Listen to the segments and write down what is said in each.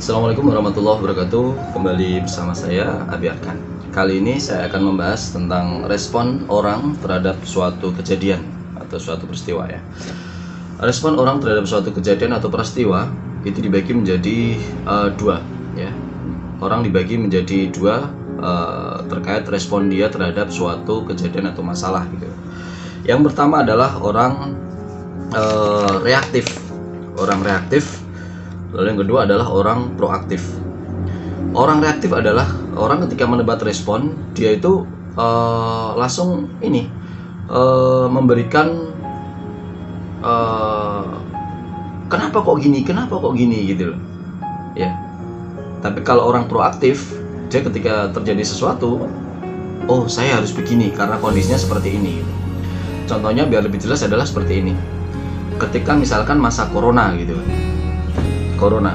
Assalamualaikum warahmatullahi wabarakatuh. Kembali bersama saya Abi Arkan. Kali ini saya akan membahas tentang respon orang terhadap suatu kejadian atau suatu peristiwa ya. Respon orang terhadap suatu kejadian atau peristiwa itu dibagi menjadi dua ya. Orang dibagi menjadi dua terkait respon dia terhadap suatu kejadian atau masalah gitu. Yang pertama adalah orang reaktif. Orang reaktif. Lalu yang kedua adalah orang proaktif. Orang reaktif adalah orang ketika mendapat respon, dia itu langsung memberikan kenapa kok gini gitu loh. Ya. Tapi kalau orang proaktif, dia ketika terjadi sesuatu, oh saya harus begini karena kondisinya seperti ini. Contohnya biar lebih jelas adalah seperti ini. Ketika misalkan masa corona gitu. Corona.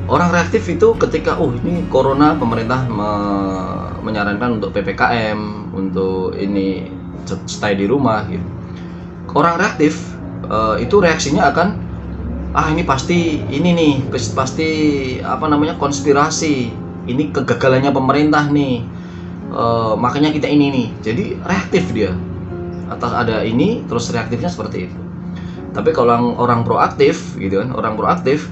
Orang reaktif itu ketika ini corona, pemerintah menyarankan untuk PPKM, untuk ini stay di rumah gitu. Orang reaktif itu reaksinya akan ini pasti konspirasi. Ini kegagalannya pemerintah nih. Makanya kita ini nih. Jadi reaktif dia. Atas ada ini terus reaktifnya seperti itu. Tapi kalau orang proaktif gitu kan, orang proaktif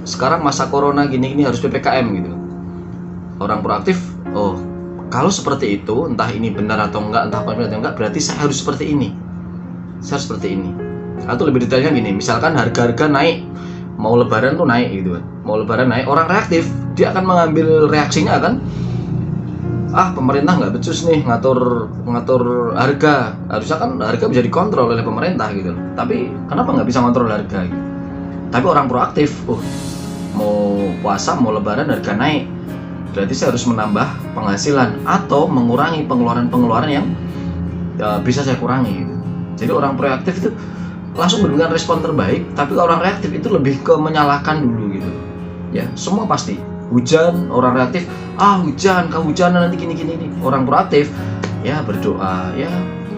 sekarang masa corona gini harus PPKM gitu. Orang proaktif, kalau seperti itu, entah ini benar atau enggak, berarti saya harus seperti ini. Saya harus seperti ini. Atau lebih detailnya gini, misalkan harga-harga naik, mau lebaran tuh naik gitu kan. Mau lebaran naik, orang reaktif, dia akan mengambil reaksinya akan pemerintah nggak becus nih ngatur harga. Harusnya kan harga bisa dikontrol oleh pemerintah gitu. Tapi kenapa nggak bisa ngontrol harga gitu? Tapi orang proaktif, mau puasa, mau lebaran harga naik, berarti saya harus menambah penghasilan atau mengurangi pengeluaran yang bisa saya kurangi gitu. Jadi orang proaktif itu langsung memberikan respon terbaik, tapi kalau orang reaktif itu lebih ke menyalahkan dulu gitu. Ya, semua pasti. Hujan, orang reaktif, kehujanan nanti gini. Orang proaktif, ya berdoa, ya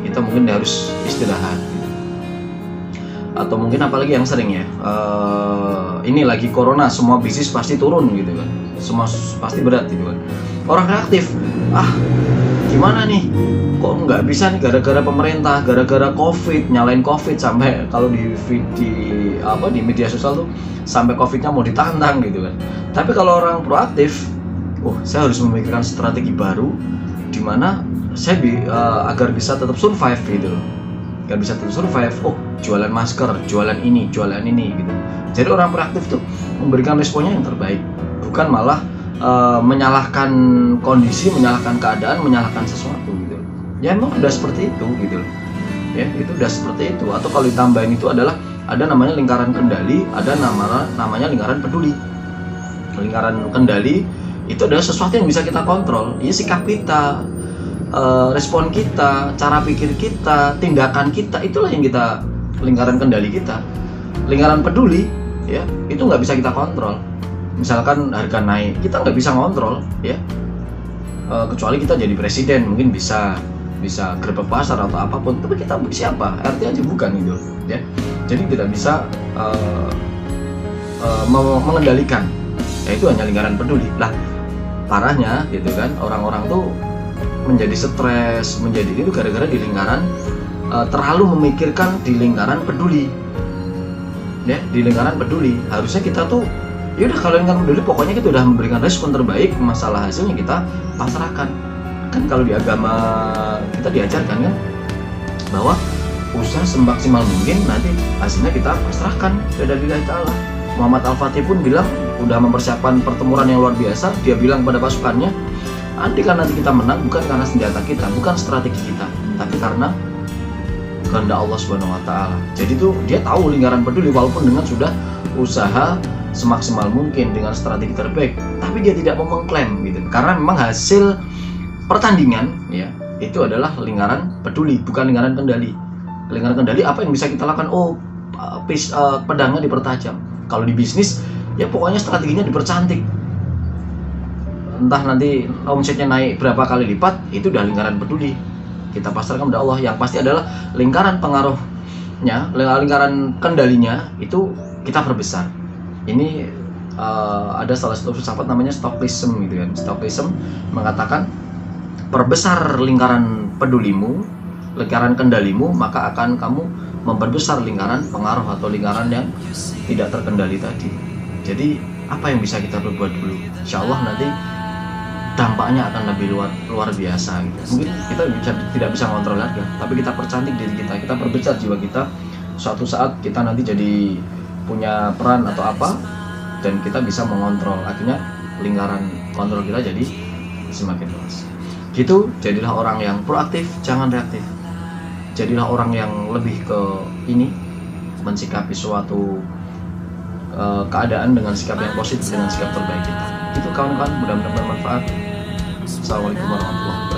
kita mungkin harus istirahat. Atau mungkin apalagi yang sering ya, ini lagi corona, semua bisnis pasti turun gitu kan, semua pasti berat gitu kan. Orang reaktif, gimana nih, kok nggak bisa nih gara-gara pemerintah, gara-gara covid, nyalain covid, sampai kalau di media sosial tuh sampai covidnya mau ditantang gitu kan. Tapi kalau orang proaktif, saya harus memikirkan strategi baru di mana saya agar bisa tetap survive gitu loh. Gak bisa tetap survive, jualan masker, jualan ini gitu. Jadi orang proaktif tuh memberikan responnya yang terbaik, bukan malah menyalahkan kondisi, menyalahkan keadaan, menyalahkan sesuatu gitu. Ya emang udah seperti itu gitu. Ya itu udah seperti itu. Atau kalau ditambahin itu adalah ada namanya lingkaran kendali, ada namanya lingkaran peduli. Lingkaran kendali itu adalah sesuatu yang bisa kita kontrol, ya sikap kita, respon kita, cara pikir kita, tindakan kita, itulah yang kita lingkaran kendali kita. Lingkaran peduli, ya itu nggak bisa kita kontrol. Misalkan harga naik, kita nggak bisa kontrol, ya kecuali kita jadi presiden, mungkin bisa gerbek pasar atau apapun. Tapi kita siapa? RT aja bukan gitu, ya. Jadi tidak bisa mengendalikan. Ya itu hanya lingkaran peduli. Lah parahnya gitu kan, orang-orang tuh menjadi stres, menjadi itu gara-gara di lingkaran terlalu memikirkan di lingkaran peduli. Ya, di lingkaran peduli. Harusnya kita tuh yaudah kalau lingkaran peduli pokoknya kita udah memberikan respon terbaik, masalah hasilnya kita pasrahkan. Kan kalau di agama kita diajarkan kan bahwa usaha semaksimal mungkin nanti hasilnya kita pasrahkan kepada Allah Ta'ala. Muhammad Al-Fatih pun bilang udah mempersiapkan pertempuran yang luar biasa. Dia bilang pada pasukannya, andai kan nanti kita menang bukan karena senjata kita, bukan strategi kita, tapi karena kehendak Allah Subhanahu wa taala. Jadi tuh dia tahu lingkaran peduli walaupun dengan sudah usaha semaksimal mungkin dengan strategi terbaik, tapi dia tidak mau mengklaim gitu. Karena memang hasil pertandingan ya itu adalah lingkaran peduli, bukan lingkaran kendali. Lingkaran kendali apa yang bisa kita lakukan? Pedangnya dipertajam. Kalau di bisnis ya pokoknya strateginya dipercantik. Entah nanti omsetnya naik berapa kali lipat, itu udah lingkaran peduli. Kita pasrahkan kepada Allah. Yang pasti adalah lingkaran pengaruhnya, lingkaran kendalinya itu kita perbesar. Ini ada salah satu filsafat namanya Stoicism gitu kan. Stoicism mengatakan perbesar lingkaran pedulimu, lingkaran kendalimu, maka akan kamu memperbesar lingkaran pengaruh atau lingkaran yang tidak terkendali tadi. Jadi apa yang bisa kita berbuat dulu? Insya Allah nanti dampaknya akan lebih luar biasa gitu. Mungkin kita tidak bisa kontrol harga, tapi kita percantik diri kita perbesar jiwa kita. Suatu saat kita nanti jadi punya peran atau apa, dan kita bisa mengontrol. Akhirnya lingkaran kontrol kita jadi semakin luas. Gitu, jadilah orang yang proaktif, jangan reaktif. Jadilah orang yang lebih ke ini, mensikapi suatu keadaan dengan sikap yang positif, dengan sikap terbaik kita. Itu kawan-kawan, mudah-mudahan bermanfaat. Assalamualaikum warahmatullahi wabarakatuh.